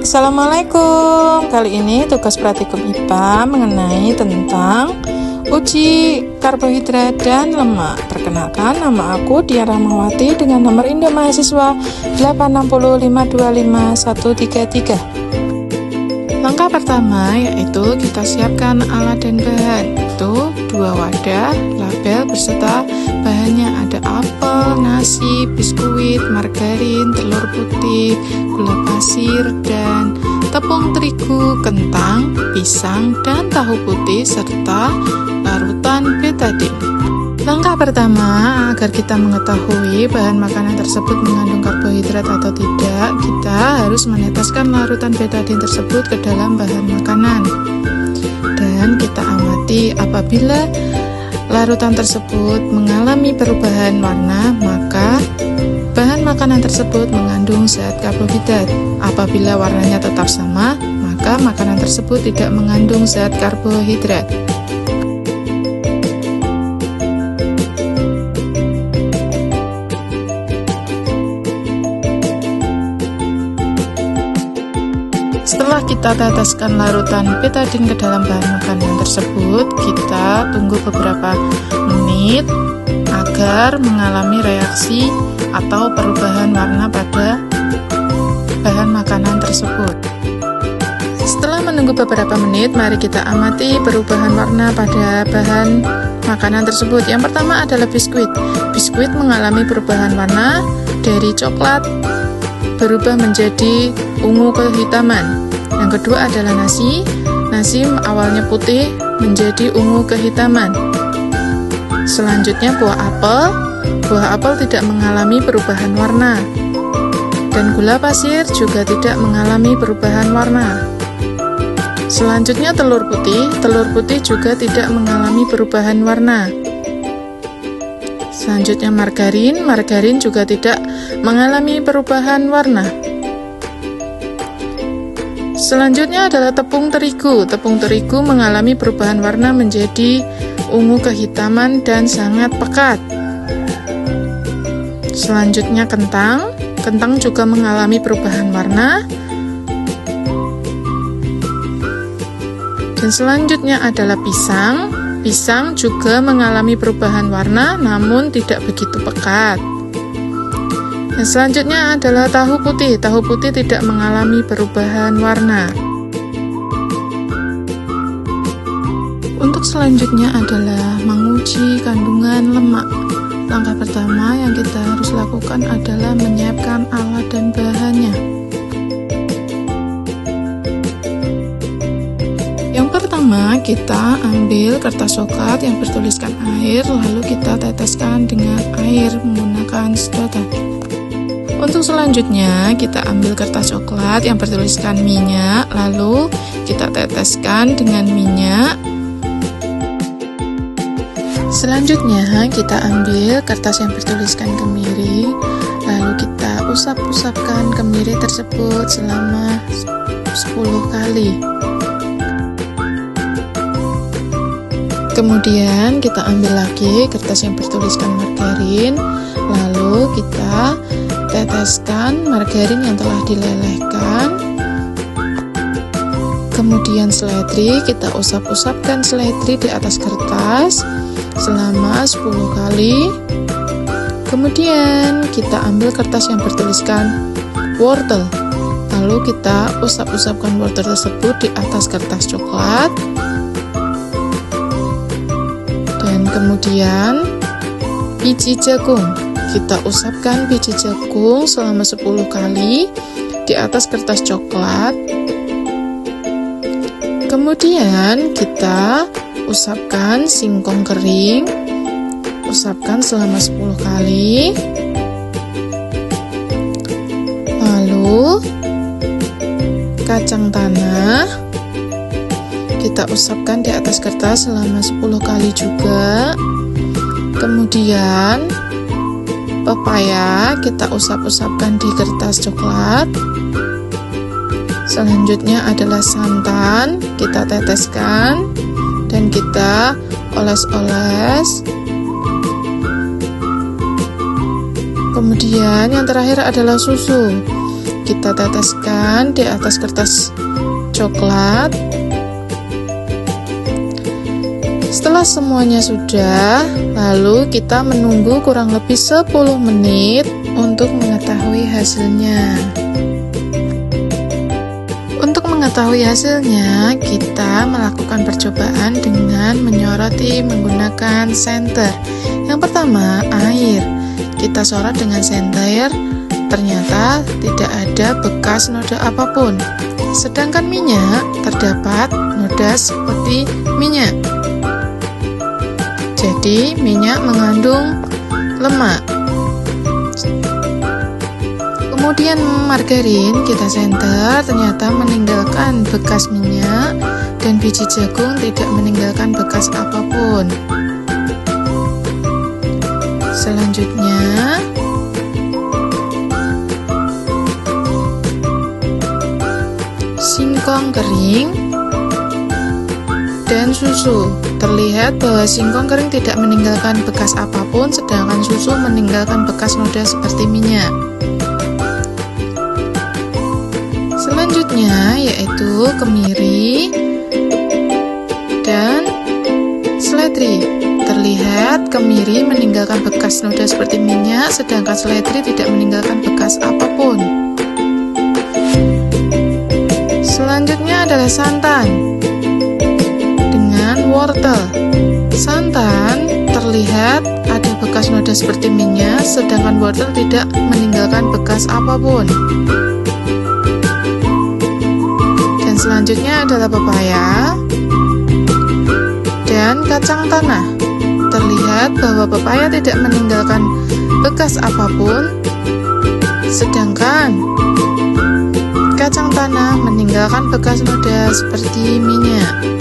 Assalamualaikum. Kali ini tugas praktikum IPA mengenai tentang uji karbohidrat dan lemak. Perkenalkan, nama aku Dian Rahmawati dengan nomor induk mahasiswa 860525133. Langkah pertama yaitu kita siapkan alat dan bahan. Itu 2 wadah, label beserta bahannya ada apel, nasi, biskuit, margarin, telur putih, gula pasir, dan tepung terigu, kentang, pisang, dan tahu putih, serta larutan betadine. Langkah pertama, agar kita mengetahui bahan makanan tersebut mengandung karbohidrat atau tidak, kita harus meneteskan larutan betadine tersebut ke dalam bahan makanan. Dan kita amati apabila larutan tersebut mengalami perubahan warna, maka bahan makanan tersebut mengandung zat karbohidrat. Apabila warnanya tetap sama, maka makanan tersebut tidak mengandung zat karbohidrat. Setelah kita teteskan larutan betadine ke dalam bahan makanan tersebut, kita tunggu beberapa menit agar mengalami reaksi atau perubahan warna pada bahan makanan tersebut. Setelah menunggu beberapa menit, mari kita amati perubahan warna pada bahan makanan tersebut. Yang pertama adalah biskuit. Biskuit mengalami perubahan warna dari coklat berubah menjadi ungu kehitaman. Yang kedua adalah nasi. Nasi awalnya putih menjadi ungu kehitaman. Selanjutnya buah apel. Buah apel tidak mengalami perubahan warna. Dan gula pasir juga tidak mengalami perubahan warna. Selanjutnya telur putih. Telur putih juga tidak mengalami perubahan warna. Selanjutnya margarin. Margarin juga tidak mengalami perubahan warna. Selanjutnya adalah tepung terigu. Tepung terigu mengalami perubahan warna menjadi ungu kehitaman dan sangat pekat. Selanjutnya kentang. Kentang juga mengalami perubahan warna. Dan selanjutnya adalah pisang. Pisang juga mengalami perubahan warna namun tidak begitu pekat. Dan selanjutnya adalah tahu putih. Tahu putih tidak mengalami perubahan warna. Untuk selanjutnya adalah menguji kandungan lemak. Langkah pertama yang kita harus lakukan adalah menyiapkan alat dan bahannya. Yang pertama, kita ambil kertas coklat yang bertuliskan air, lalu kita teteskan dengan air menggunakan sedotan. Untuk selanjutnya, kita ambil kertas coklat yang bertuliskan minyak, lalu kita teteskan dengan minyak. Selanjutnya, kita ambil kertas yang bertuliskan kemiri, lalu kita usap-usapkan kemiri tersebut selama 10 kali. Kemudian, kita ambil lagi kertas yang bertuliskan margarin, lalu kita teteskan margarin yang telah dilelehkan. Kemudian seledri, kita usap-usapkan seledri di atas kertas selama 10 kali. Kemudian kita ambil kertas yang bertuliskan wortel, lalu kita usap-usapkan wortel tersebut di atas kertas coklat. Dan kemudian biji jagung, kita usapkan biji jagung selama 10 kali di atas kertas coklat. Kemudian kita usapkan singkong kering, usapkan selama 10 kali. Lalu kacang tanah kita usapkan di atas kertas selama 10 kali juga. Kemudian pepaya kita usap-usapkan di kertas coklat. Selanjutnya adalah santan, kita teteskan dan kita oles-oles. Kemudian yang terakhir adalah susu. kita teteskan di atas kertas coklat. Setelah semuanya sudah, lalu kita menunggu kurang lebih 10 menit untuk mengetahui hasilnya. Untuk mengetahui hasilnya, kita melakukan percobaan dengan menyoroti menggunakan senter. Yang pertama, air. Kita sorot dengan senter, ternyata tidak ada bekas noda apapun. Sedangkan minyak, terdapat noda seperti minyak. Jadi, minyak mengandung lemak. Kemudian margarin kita senter, ternyata meninggalkan bekas minyak, dan biji jagung tidak meninggalkan bekas apapun. Selanjutnya, singkong kering dan susu. Terlihat bahwa singkong kering tidak meninggalkan bekas apapun, sedangkan susu meninggalkan bekas noda seperti minyak. Selanjutnya yaitu kemiri dan seledri. Terlihat kemiri meninggalkan bekas noda seperti minyak, sedangkan seledri tidak meninggalkan bekas apapun. Selanjutnya adalah santan dengan wortel. Santan terlihat ada bekas noda seperti minyak, sedangkan wortel tidak meninggalkan bekas apapun. Dan selanjutnya adalah pepaya dan kacang tanah. Terlihat bahwa pepaya tidak meninggalkan bekas apapun, sedangkan kacang tanah meninggalkan bekas noda seperti minyak.